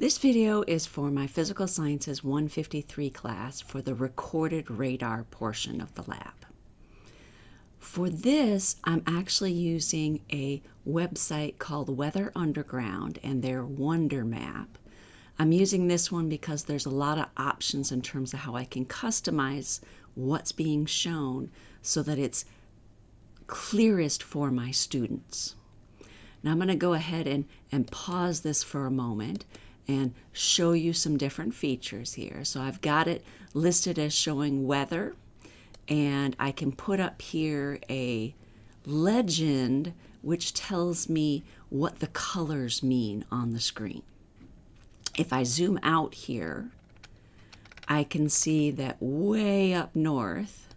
This video is for my Physical Sciences 153 class for the recorded radar portion of the lab. For this, I'm actually using a website called Weather Underground and their Wonder Map. I'm using this one because there's a lot of options in terms of how I can customize what's being shown so that it's clearest for my students. Now I'm going to go ahead and pause this for a moment and show you some different features here. So I've got it listed as showing weather, and I can put up here a legend which tells me what the colors mean on the screen. If I zoom out here, I can see that way up north,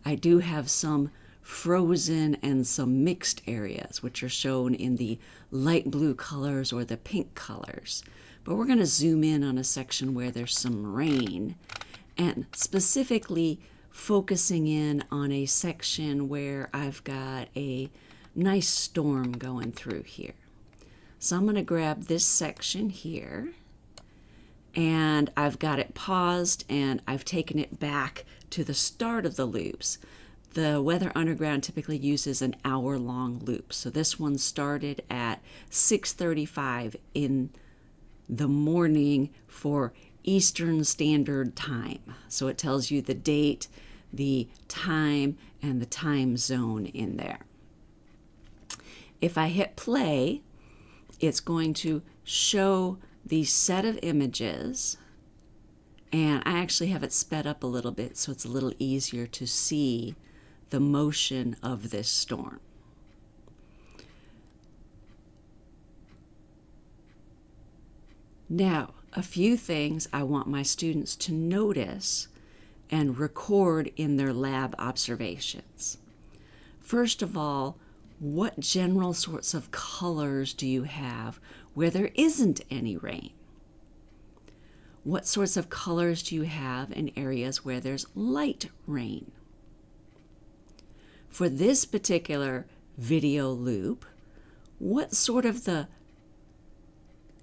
I do have some frozen and some mixed areas, which are shown in the light blue colors or the pink colors. But we're going to zoom in on a section where there's some rain, and specifically focusing in on a section where I've got a nice storm going through here. So I'm going to grab this section here, and I've got it paused and I've taken it back to the start of the loops. The Weather Underground typically uses an hour-long loop. So this one started at 6:35 in the morning for Eastern Standard Time. So it tells you the date, the time, and the time zone in there. If I hit play, it's going to show the set of images, and I actually have it sped up a little bit so it's a little easier to see the motion of this storm. Now, a few things I want my students to notice and record in their lab observations. First of all, what general sorts of colors do you have where there isn't any rain? What sorts of colors do you have in areas where there's light rain? For this particular video loop, what sort of the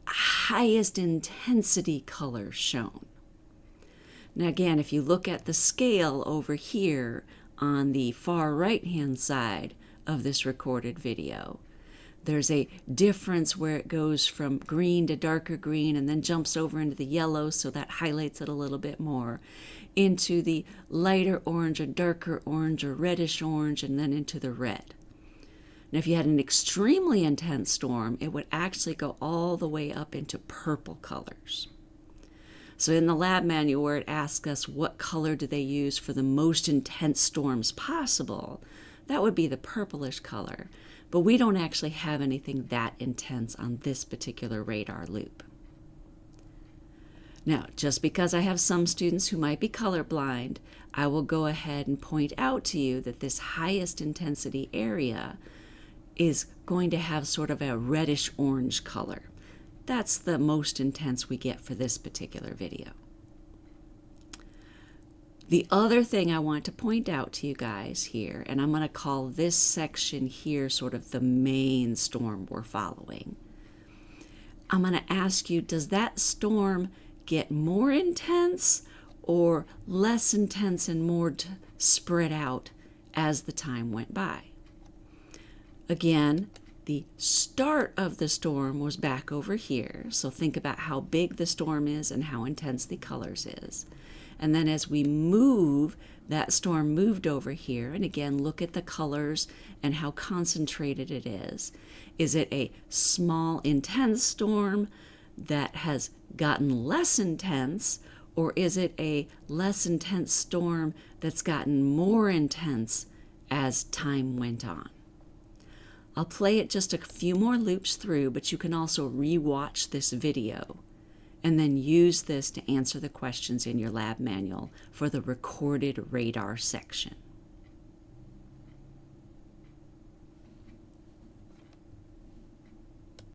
highest intensity color shown? Now again, if you look at the scale over here on the far right-hand side of this recorded video, there's a difference where it goes from green to darker green and then jumps over into the yellow, so that highlights it a little bit more, into the lighter orange or darker orange or reddish orange, and then into the red. Now, if you had an extremely intense storm, it would actually go all the way up into purple colors. So in the lab manual where it asks us what color do they use for the most intense storms possible, that would be the purplish color. But we don't actually have anything that intense on this particular radar loop. Now, just because I have some students who might be colorblind, I will go ahead and point out to you that this highest intensity area is going to have sort of a reddish orange color. That's the most intense we get for this particular video. The other thing I want to point out to you guys here, and I'm going to call this section here sort of the main storm we're following. I'm going to ask you, does that storm get more intense or less intense and more spread out as the time went by? Again, the start of the storm was back over here, so think about how big the storm is and how intense the colors is. And then as we move, that storm moved over here, and again, look at the colors and how concentrated it is. Is it a small, intense storm that has gotten less intense, or is it a less intense storm that's gotten more intense as time went on? I'll play it just a few more loops through, but you can also re-watch this video and then use this to answer the questions in your lab manual for the recorded radar section.